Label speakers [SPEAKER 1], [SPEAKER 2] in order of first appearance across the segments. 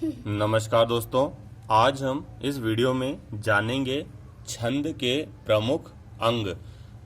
[SPEAKER 1] नमस्कार दोस्तों, आज हम इस वीडियो में जानेंगे छंद के प्रमुख अंग।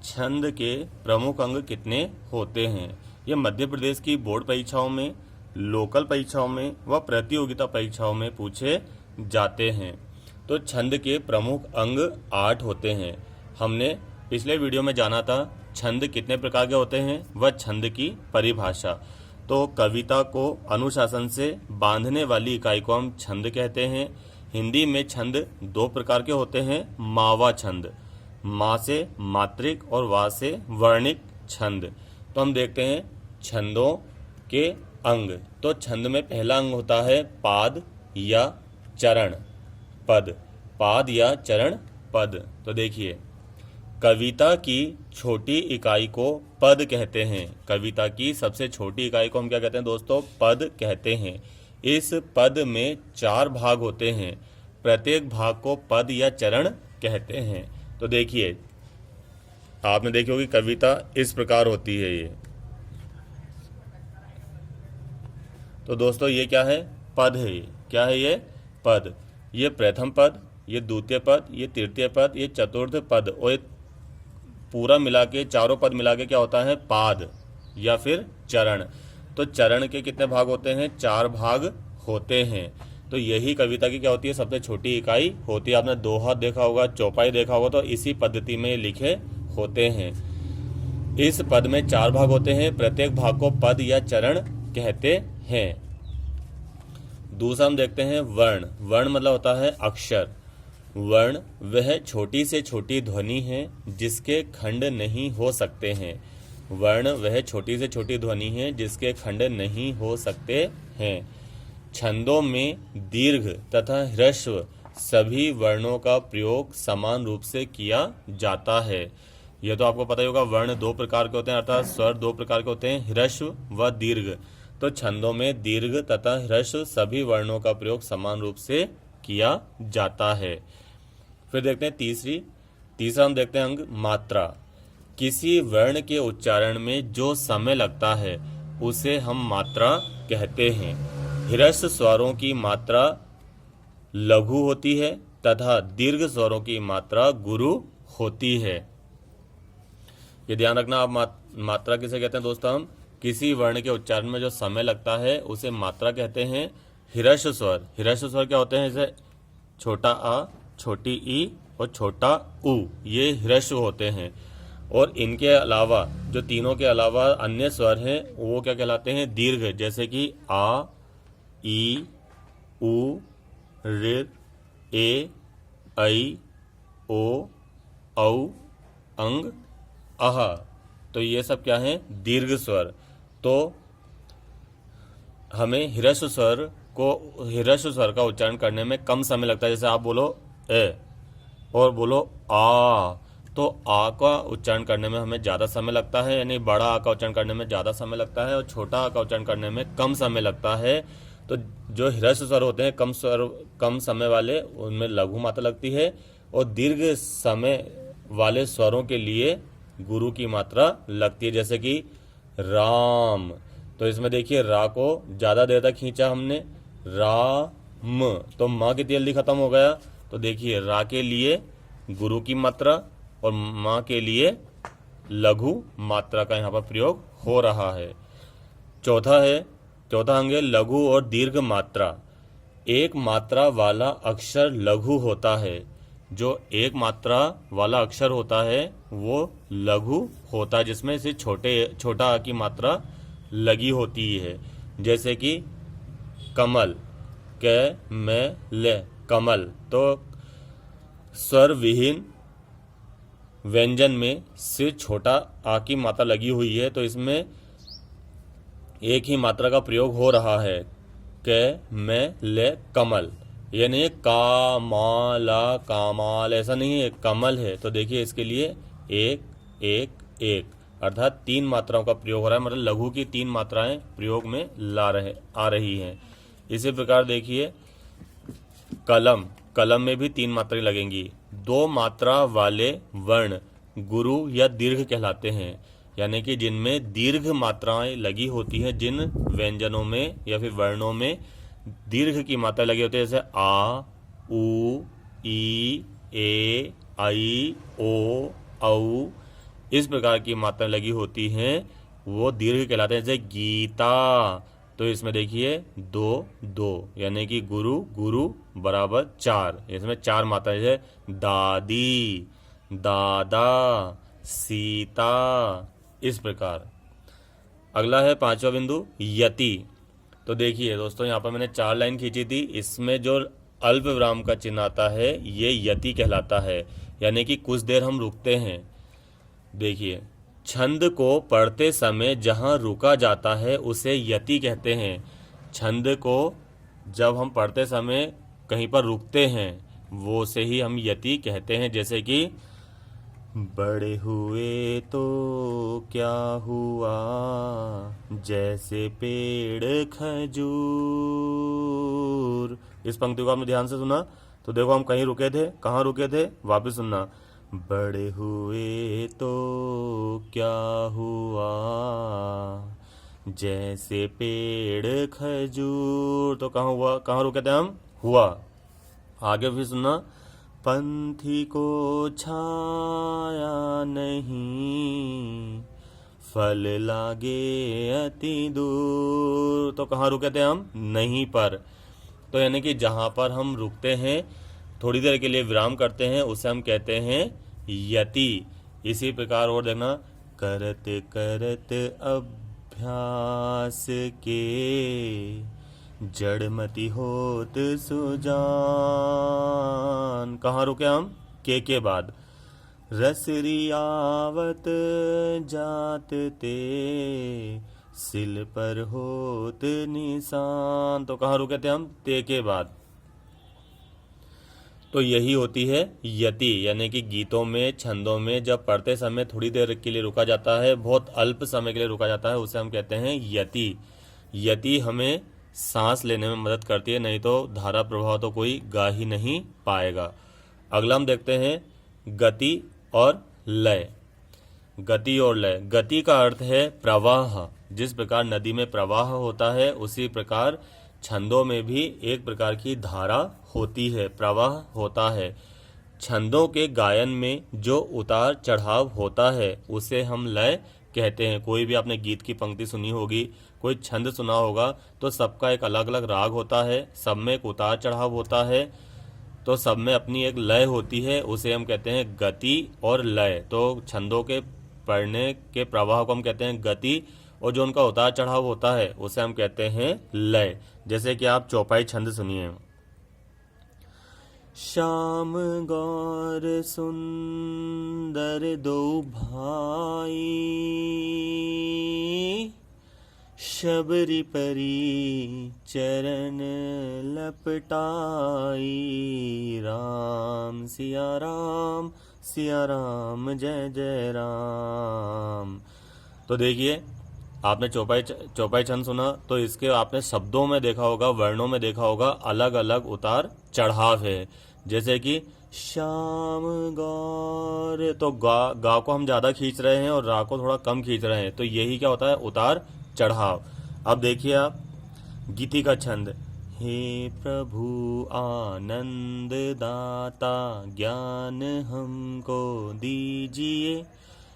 [SPEAKER 1] छंद के प्रमुख अंग कितने होते हैं? ये मध्य प्रदेश की बोर्ड परीक्षाओं में, लोकल परीक्षाओं में व प्रतियोगिता परीक्षाओं में पूछे जाते हैं। तो छंद के प्रमुख अंग 8 होते हैं। हमने पिछले वीडियो में जाना था छंद कितने प्रकार के होते हैं व छंद की परिभाषा। तो कविता को अनुशासन से बांधने वाली इकाई को हम छंद कहते हैं। हिंदी में छंद 2 प्रकार के होते हैं, मावा छंद, मा से मात्रिक और वा से वर्णिक छंद। तो हम देखते हैं छंदों के अंग। तो छंद में पहला अंग होता है पाद या चरण पद। पाद या चरण पद। तो देखिए, कविता की छोटी इकाई को पद कहते हैं। कविता की सबसे छोटी इकाई को हम क्या कहते हैं दोस्तों? पद कहते हैं। इस पद में 4 भाग होते हैं। प्रत्येक भाग को पद या चरण कहते हैं। तो देखिए, आपने देखी होगी कविता इस प्रकार होती है ये। तो दोस्तों ये क्या है? पद है। ये क्या है? ये पद। ये प्रथम पद, ये द्वितीय पद, ये तृतीय पद, ये चतुर्थ पद और पूरा मिला के, चारों पद मिला के क्या होता है? पाद या फिर चरण। तो चरण के कितने भाग होते हैं? 4 भाग होते हैं। तो यही कविता की क्या होती है? सबसे छोटी इकाई होती है। आपने दोहा देखा होगा, चौपाई देखा होगा, तो इसी पद्धति में लिखे होते हैं। इस पद में 4 भाग होते हैं। प्रत्येक भाग को पद या चरण कहते हैं। दूसरा हम देखते हैं वर्ण। वर्ण मतलब होता है अक्षर। वर्ण वह छोटी से छोटी ध्वनि है जिसके खंड नहीं हो सकते हैं। वर्ण वह छोटी से छोटी ध्वनि है जिसके खंड नहीं हो सकते हैं। छंदों में दीर्घ तथा ह्रस्व सभी वर्णों का प्रयोग समान रूप से किया जाता है। यह तो आपको पता ही होगा, वर्ण 2 प्रकार के होते हैं, अर्थात स्वर 2 प्रकार के होते हैं, ह्रस्व व दीर्घ। तो छंदों में दीर्घ तथा ह्रस्व सभी वर्णों का प्रयोग समान रूप से किया जाता है। फिर देखते हैं तीसरा हम देखते हैं अंग मात्रा। किसी वर्ण के उच्चारण में जो समय लगता है उसे हम मात्रा कहते हैं। ह्रस्व स्वरों की मात्रा लघु होती है तथा दीर्घ स्वरों की मात्रा गुरु होती है। ये ध्यान रखना। आप मात्रा किसे कहते हैं दोस्तों? हम किसी वर्ण के उच्चारण में जो समय लगता है उसे मात्रा कहते हैं। ह्रस्व स्वर। ह्रस्व स्वर क्या होते हैं? जैसे छोटा आ, छोटी ई और छोटा उ, ये ह्रस्व होते हैं। और इनके अलावा जो तीनों के अलावा अन्य स्वर हैं वो क्या कहलाते हैं? दीर्घ। जैसे कि आ, ई, उ, ऋ, ए, ऐ, ओ, औ, अंग, अह। तो ये सब क्या हैं? दीर्घ स्वर। तो हमें ह्रस्व स्वर का उच्चारण करने में कम समय लगता है। जैसे आप बोलो ए और बोलो आ, तो आ का उच्चारण करने में हमें ज़्यादा समय लगता है, यानी बड़ा आ का उच्चारण करने में ज़्यादा समय लगता है और छोटा आ का उच्चारण करने में कम समय लगता है। तो जो ह्रस्व स्वर होते हैं कम समय वाले, उनमें लघु मात्रा लगती है और दीर्घ समय वाले स्वरों के लिए गुरु की मात्रा लगती है। जैसे कि राम। तो इसमें देखिए, रा को ज़्यादा देर तक खींचा हमने, राम, तो माँ की जल्दी खत्म हो गया। तो देखिए, रा के लिए गुरु की मात्रा और माँ के लिए लघु मात्रा का यहाँ पर प्रयोग हो रहा है। चौथा अंग है लघु और दीर्घ मात्रा। एक मात्रा वाला अक्षर लघु होता है। जो एक मात्रा वाला अक्षर होता है वो लघु होता है, जिसमें से छोटा आ की मात्रा लगी होती है। जैसे कि कमल, क, मैं, ले, कमल। तो स्वर विहीन व्यंजन में सिर्फ छोटा आ की मात्रा लगी हुई है, तो इसमें एक ही मात्रा का प्रयोग हो रहा है। क, मैं, ले, कमल। ये नहीं है कामाला, कामाल, ऐसा नहीं है, कमल है। तो देखिए, इसके लिए एक एक एक अर्थात 3 मात्राओं का प्रयोग हो रहा है। मतलब लघु की 3 मात्राएं प्रयोग में आ रही हैं। इसी प्रकार देखिए कलम। कलम में भी 3 मात्राएं लगेंगी। 2 मात्रा वाले वर्ण गुरु या दीर्घ कहलाते हैं। यानी कि जिनमें दीर्घ मात्राएं लगी होती हैं, जिन व्यंजनों में या फिर वर्णों में दीर्घ की मात्रा लगी होती है, जैसे आ, उ, ई, ए, आई, ओ, औ, इस प्रकार की मात्रा लगी होती हैं, वो दीर्घ कहलाते हैं। जैसे गीता, तो इसमें देखिए 2 2, यानी कि गुरु गुरु बराबर 4, इसमें 4 मात्रा है। दादी, दादा, सीता, इस प्रकार। अगला है 5वां बिंदु यति। तो देखिए दोस्तों, यहाँ पर मैंने 4 लाइन खींची थी, इसमें जो अल्प विराम का चिन्ह आता है ये यति कहलाता है, यानी कि कुछ देर हम रुकते हैं। देखिए, छंद को पढ़ते समय जहाँ रुका जाता है उसे यति कहते हैं। छंद को जब हम पढ़ते समय कहीं पर रुकते हैं वो से ही हम यति कहते हैं। जैसे कि बड़े हुए तो क्या हुआ, जैसे पेड़ खजूर। इस पंक्ति को आपने ध्यान से सुना, तो देखो हम कहीं रुके थे, कहाँ रुके थे, वापस सुनना। बड़े हुए तो क्या हुआ, जैसे पेड़ खजूर। तो कहाँ हुआ, कहाँ रुके थे हम, हुआ। आगे फिर सुनना, पंथी को छाया नहीं, फल लागे अति दूर। तो कहाँ रुके थे हम, नहीं पर। तो यानी कि जहाँ पर हम रुकते हैं, थोड़ी देर के लिए विराम करते हैं, उसे हम कहते हैं यति। इसी प्रकार और देखना, करत करत अभ्यास के, जड़मति होत सुजान। कहाँ रुके हम, के बाद। रसरी आवत जात ते, सिल पर होत निशान। तो कहाँ रुके थे हम, ते के बाद। तो यही होती है यति, यानी कि गीतों में, छंदों में जब पढ़ते समय थोड़ी देर के लिए रुका जाता है, बहुत अल्प समय के लिए रुका जाता है, उसे हम कहते हैं यति। यति हमें सांस लेने में मदद करती है, नहीं तो धारा प्रवाह तो कोई गा ही नहीं पाएगा। अगला हम देखते हैं गति और लय। गति और लय। गति का अर्थ है प्रवाह। जिस प्रकार नदी में प्रवाह होता है, उसी प्रकार छंदों में भी एक प्रकार की धारा होती है, प्रवाह होता है। छंदों के गायन में जो उतार चढ़ाव होता है उसे हम लय कहते हैं। कोई भी आपने गीत की पंक्ति सुनी होगी, कोई छंद सुना होगा, तो सबका एक अलग अलग राग होता है, सब में एक उतार चढ़ाव होता है, तो सब में अपनी एक लय होती है, उसे हम कहते हैं गति और लय। तो छंदों के पढ़ने के प्रवाह को हम कहते हैं गति, और जो उनका उतार चढ़ाव होता है उसे हम कहते हैं लय। जैसे कि आप चौपाई छंद सुनिए। श्याम गौर सुंदर दो भाई, शबरी परी चरण लपटाई, राम सिया राम जय जय राम। तो देखिए, आपने चौपाई छंद सुना, तो इसके आपने शब्दों में देखा होगा, वर्णों में देखा होगा, अलग अलग उतार चढ़ाव है। जैसे कि श्याम गौर, तो गा को हम ज़्यादा खींच रहे हैं और रा को थोड़ा कम खींच रहे हैं, तो यही क्या होता है, उतार चढ़ाव। अब देखिए आप गीति का छंद। हे प्रभु आनंद दाता, ज्ञान हमको दीजिए,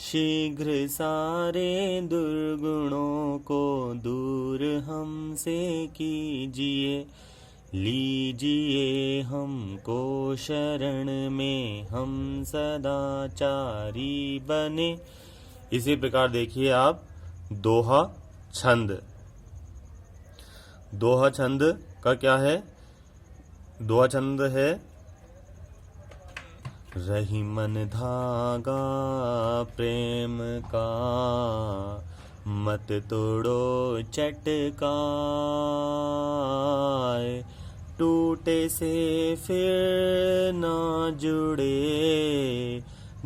[SPEAKER 1] शीघ्र सारे दुर्गुणों को दूर हमसे कीजिए, लीजिए हमको शरण में, हम सदाचारी बने। इसी प्रकार देखिए आप दोहा छंद। दोहा छंद का क्या है, दोहा छंद है, रही मन धागा प्रेम का, मत तोड़ो चटकाए, टूटे से फिर ना जुड़े,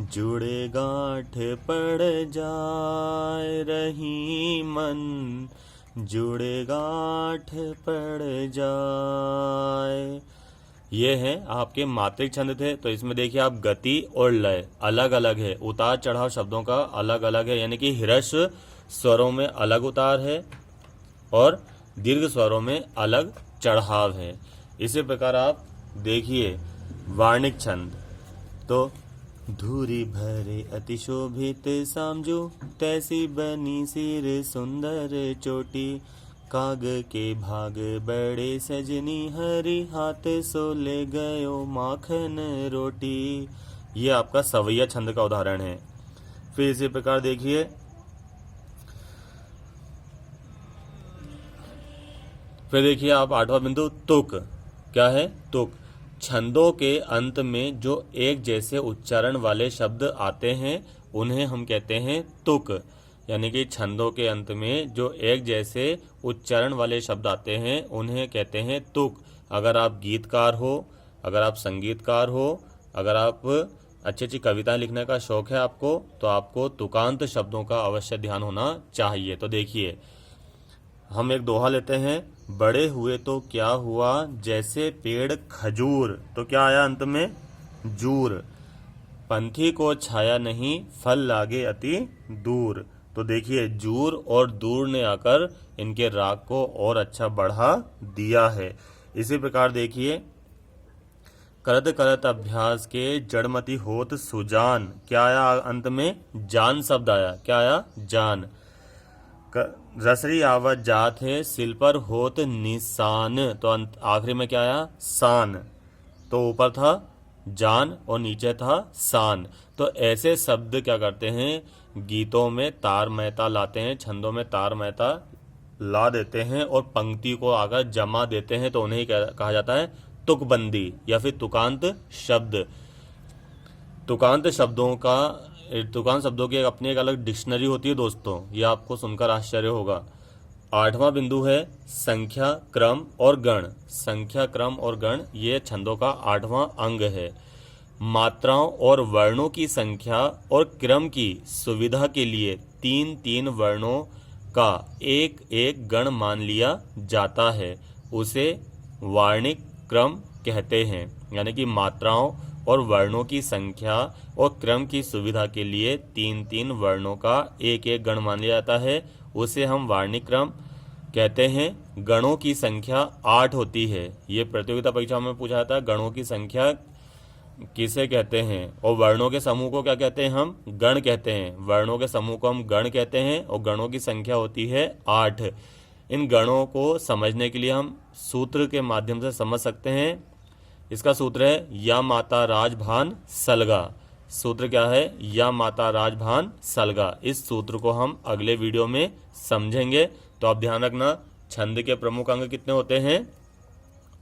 [SPEAKER 1] जुड़े गांठ पड़ जाए, रही मन जुड़े गांठ पड़ जाए। ये हैं आपके मात्रिक छंद थे। तो इसमें देखिए आप गति और लय अलग अलग है, उतार चढ़ाव शब्दों का अलग अलग है, यानी कि ह्रस्व स्वरों में अलग उतार है और दीर्घ स्वरों में अलग चढ़ाव है। इसी प्रकार आप देखिए वार्णिक छंद, तो धूरी भरे अति शोभित सामजो, तैसी बनी सिर सुंदर चोटी, काग के भाग बड़े सजनी, हरि हाथ सो ले गयो माखन रोटी। ये आपका सवैया छंद का उदाहरण है। फिर इसी प्रकार देखिए आप 8वां बिंदु तुक। क्या है? तुक। छंदों के अंत में जो एक जैसे उच्चारण वाले शब्द आते हैं उन्हें हम कहते हैं तुक। यानी कि छंदों के अंत में जो एक जैसे उच्चारण वाले शब्द आते हैं उन्हें कहते हैं तुक। अगर आप गीतकार हो, अगर आप संगीतकार हो, अगर आप अच्छी अच्छी कविताएं लिखने का शौक है आपको, तो आपको तुकांत शब्दों का अवश्य ध्यान होना चाहिए। तो देखिए हम एक दोहा लेते हैं, बड़े हुए तो क्या हुआ जैसे पेड़ खजूर, तो क्या आया अंत में? जूर। पंथी को छाया नहीं फल लागे अति दूर। तो देखिए जूर और दूर ने आकर इनके राग को और अच्छा बढ़ा दिया है। इसी प्रकार देखिए करत करत अभ्यास के जड़मति होत सुजान। क्या आया अंत में? जान शब्द आया। क्या आया? जान। रसरी आवत जात है सिल पर होत निशान, तो आखिरी में क्या आया? सान। तो ऊपर था जान और नीचे था सान। तो ऐसे शब्द क्या करते हैं, गीतों में तार महता लाते हैं, छंदों में तार महता ला देते हैं और पंक्ति को आकर जमा देते हैं, तो उन्हें कहा जाता है तुकबंदी या फिर तुकांत शब्द। तुकांत शब्दों की अपनी एक अलग डिक्शनरी होती है दोस्तों, ये आपको सुनकर आश्चर्य होगा। 8वां बिंदु है संख्या, क्रम और गण। संख्या, क्रम और गण ये छंदों का 8वां अंग है। मात्राओं और वर्णों की संख्या और क्रम की सुविधा के लिए 3-3 वर्णों का एक एक गण मान लिया जाता है, उसे वार्णिक क्रम कहते हैं। यानी कि मात्राओं और वर्णों की संख्या और क्रम की सुविधा के लिए 3-3 वर्णों का एक एक गण मान लिया जाता है, उसे हम वार्णिक क्रम कहते हैं। गणों की संख्या 8 होती है। ये प्रतियोगिता परीक्षा में पूछा जाता है, गणों की संख्या किसे कहते हैं, और वर्णों के समूह को क्या कहते हैं? हम गण कहते हैं। वर्णों के समूह को हम गण कहते हैं और गणों की संख्या होती है 8। इन गणों को समझने के लिए हम सूत्र के माध्यम से समझ सकते हैं। इसका सूत्र है या माता राजभान सलगा। सूत्र क्या है? या माता राजभान सलगा। इस सूत्र को हम अगले वीडियो में समझेंगे। तो आप ध्यान रखना, छंद के प्रमुख अंग कितने होते हैं?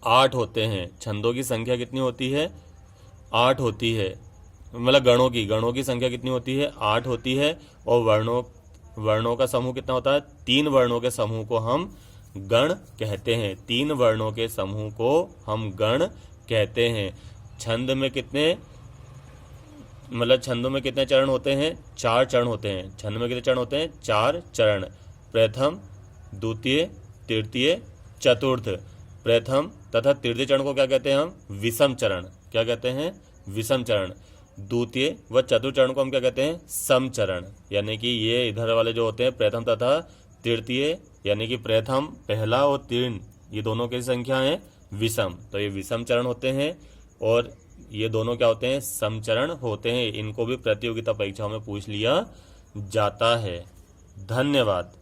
[SPEAKER 1] 8 होते हैं। छंदों की संख्या कितनी होती है? 8 होती है। मतलब गणों की संख्या कितनी होती है? 8 होती है। और वर्णों का समूह कितना होता है? 3 वर्णों के समूह को हम गण कहते हैं। 3 वर्णों के समूह को हम गण कहते हैं। छंदों में कितने चरण होते हैं? 4 चरण होते हैं। छंद में कितने चरण होते हैं? 4 चरण। प्रथम, द्वितीय, तृतीय, चतुर्थ। प्रथम तथा तृतीय चरण को क्या कहते हैं हम? विषम चरण। क्या कहते हैं? विषम चरण। द्वितीय व चतुर्थ चरण को हम क्या कहते हैं? सम चरण। यानी कि ये इधर वाले जो होते हैं प्रथम तथा तृतीय, यानी कि प्रथम पहला और तीन, ये दोनों की संख्या है विषम, तो ये विषम चरण होते हैं। और ये दोनों क्या होते हैं? समचरण होते हैं। इनको भी प्रतियोगिता परीक्षाओं में पूछ लिया जाता है। धन्यवाद।